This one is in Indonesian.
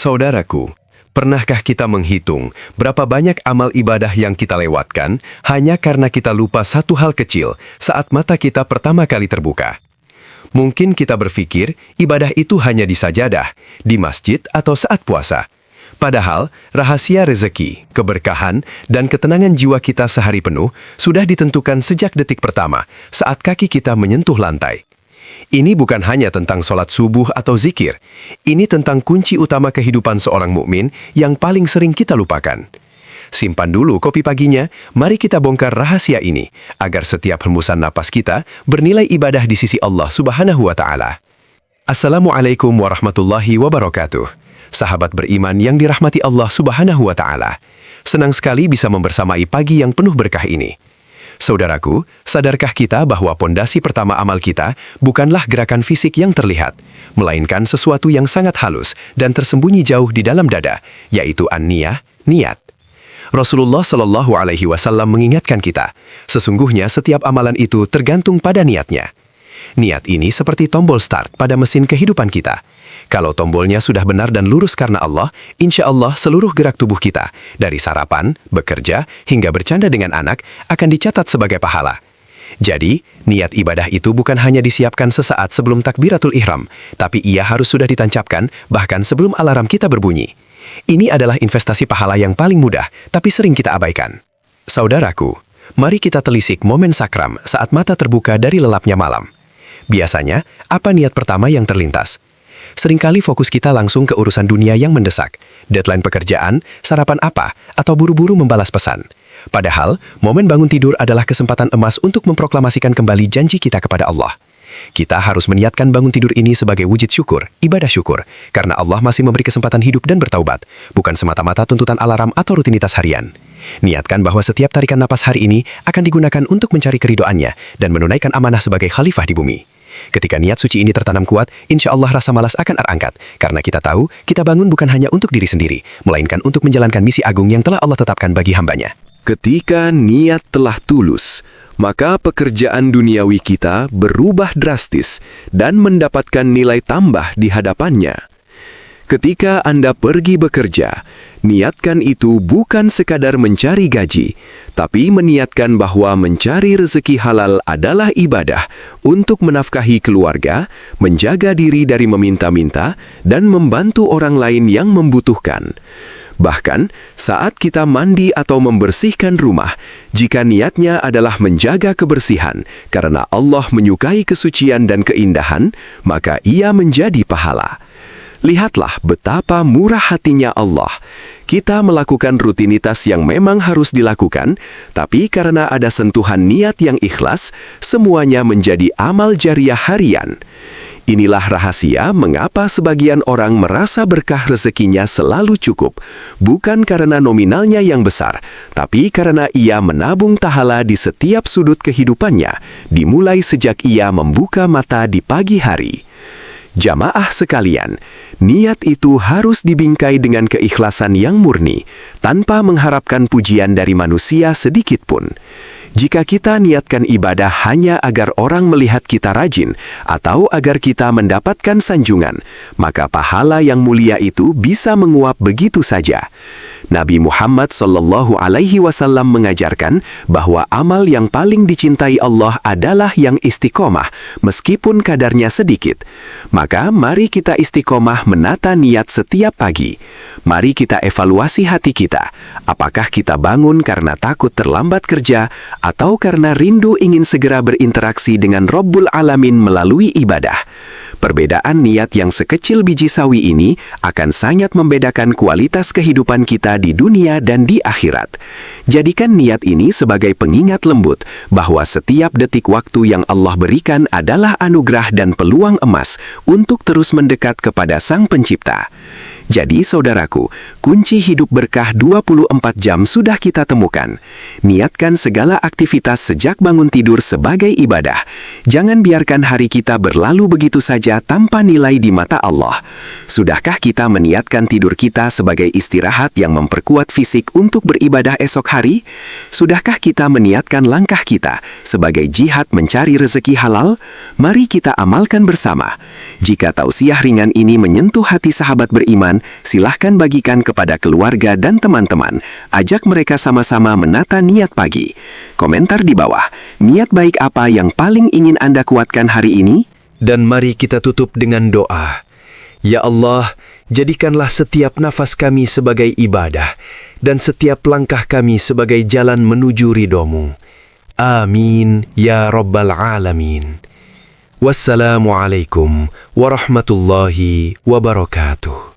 Saudaraku, pernahkah kita menghitung berapa banyak amal ibadah yang kita lewatkan hanya karena kita lupa satu hal kecil saat mata kita pertama kali terbuka? Mungkin kita berpikir ibadah itu hanya di sajadah, di masjid atau saat puasa. Padahal, rahasia rezeki, keberkahan, dan ketenangan jiwa kita sehari penuh sudah ditentukan sejak detik pertama saat kaki kita menyentuh lantai. Ini bukan hanya tentang sholat subuh atau zikir. Ini tentang kunci utama kehidupan seorang mukmin yang paling sering kita lupakan. Simpan dulu kopi paginya, mari kita bongkar rahasia ini, agar setiap hembusan napas kita bernilai ibadah di sisi Allah Subhanahu wa Ta'ala. Assalamualaikum warahmatullahi wabarakatuh. Sahabat beriman yang dirahmati Allah Subhanahu wa Ta'ala. Senang sekali bisa membersamai pagi yang penuh berkah ini. Saudaraku, sadarkah kita bahwa pondasi pertama amal kita bukanlah gerakan fisik yang terlihat, melainkan sesuatu yang sangat halus dan tersembunyi jauh di dalam dada, yaitu an-niyah, niat. Rasulullah Shallallahu Alaihi Wasallam mengingatkan kita, sesungguhnya setiap amalan itu tergantung pada niatnya. Niat ini seperti tombol start pada mesin kehidupan kita. Kalau tombolnya sudah benar dan lurus karena Allah, insya Allah seluruh gerak tubuh kita, dari sarapan, bekerja, hingga bercanda dengan anak, akan dicatat sebagai pahala. Jadi, niat ibadah itu bukan hanya disiapkan sesaat sebelum takbiratul ihram, tapi ia harus sudah ditancapkan bahkan sebelum alarm kita berbunyi. Ini adalah investasi pahala yang paling mudah, tapi sering kita abaikan. Saudaraku, mari kita telisik momen sakram saat mata terbuka dari lelapnya malam. Biasanya, apa niat pertama yang terlintas? Seringkali fokus kita langsung ke urusan dunia yang mendesak, deadline pekerjaan, sarapan apa, atau buru-buru membalas pesan. Padahal, momen bangun tidur adalah kesempatan emas untuk memproklamasikan kembali janji kita kepada Allah. Kita harus meniatkan bangun tidur ini sebagai wujud syukur, ibadah syukur, karena Allah masih memberi kesempatan hidup dan bertaubat, bukan semata-mata tuntutan alarm atau rutinitas harian. Niatkan bahwa setiap tarikan napas hari ini akan digunakan untuk mencari keridhoannya dan menunaikan amanah sebagai khalifah di bumi. Ketika niat suci ini tertanam kuat, insya Allah rasa malas akan terangkat, karena kita tahu kita bangun bukan hanya untuk diri sendiri, melainkan untuk menjalankan misi agung yang telah Allah tetapkan bagi hambanya. Ketika niat telah tulus, maka pekerjaan duniawi kita berubah drastis dan mendapatkan nilai tambah di hadapannya. Ketika Anda pergi bekerja, niatkan itu bukan sekadar mencari gaji, tapi meniatkan bahwa mencari rezeki halal adalah ibadah untuk menafkahi keluarga, menjaga diri dari meminta-minta, dan membantu orang lain yang membutuhkan. Bahkan, saat kita mandi atau membersihkan rumah, jika niatnya adalah menjaga kebersihan karena Allah menyukai kesucian dan keindahan, maka ia menjadi pahala. Lihatlah betapa murah hatinya Allah. Kita melakukan rutinitas yang memang harus dilakukan, tapi karena ada sentuhan niat yang ikhlas, semuanya menjadi amal jariah harian. Inilah rahasia mengapa sebagian orang merasa berkah rezekinya selalu cukup, bukan karena nominalnya yang besar, tapi karena ia menabung pahala di setiap sudut kehidupannya, dimulai sejak ia membuka mata di pagi hari. Jamaah sekalian, niat itu harus dibingkai dengan keikhlasan yang murni, tanpa mengharapkan pujian dari manusia sedikit pun. Jika kita niatkan ibadah hanya agar orang melihat kita rajin, atau agar kita mendapatkan sanjungan, maka pahala yang mulia itu bisa menguap begitu saja. Nabi Muhammad Shallallahu Alaihi Wasallam mengajarkan bahwa amal yang paling dicintai Allah adalah yang istiqomah, meskipun kadarnya sedikit. Maka mari kita istiqomah menata niat setiap pagi. Mari kita evaluasi hati kita. Apakah kita bangun karena takut terlambat kerja, atau karena rindu ingin segera berinteraksi dengan Rabbul Alamin melalui ibadah? Perbedaan niat yang sekecil biji sawi ini akan sangat membedakan kualitas kehidupan kita di dunia dan di akhirat. Jadikan niat ini sebagai pengingat lembut bahwa setiap detik waktu yang Allah berikan adalah anugerah dan peluang emas untuk terus mendekat kepada Sang Pencipta. Jadi saudaraku, kunci hidup berkah 24 jam sudah kita temukan. Niatkan segala aktivitas sejak bangun tidur sebagai ibadah. Jangan biarkan hari kita berlalu begitu saja tanpa nilai di mata Allah. Sudahkah kita meniatkan tidur kita sebagai istirahat yang memperkuat fisik untuk beribadah esok hari? Sudahkah kita meniatkan langkah kita sebagai jihad mencari rezeki halal? Mari kita amalkan bersama. Jika tausiah ringan ini menyentuh hati sahabat beriman, menonton, silahkan bagikan kepada keluarga dan teman-teman. Ajak mereka sama-sama menata niat pagi. Komentar di bawah, niat baik apa yang paling ingin Anda kuatkan hari ini? Dan mari kita tutup dengan doa. Ya Allah, jadikanlah setiap nafas kami sebagai ibadah dan setiap langkah kami sebagai jalan menuju ridho-Mu. Amin ya Rabbal Alamin. Wassalamualaikum warahmatullahi wabarakatuh.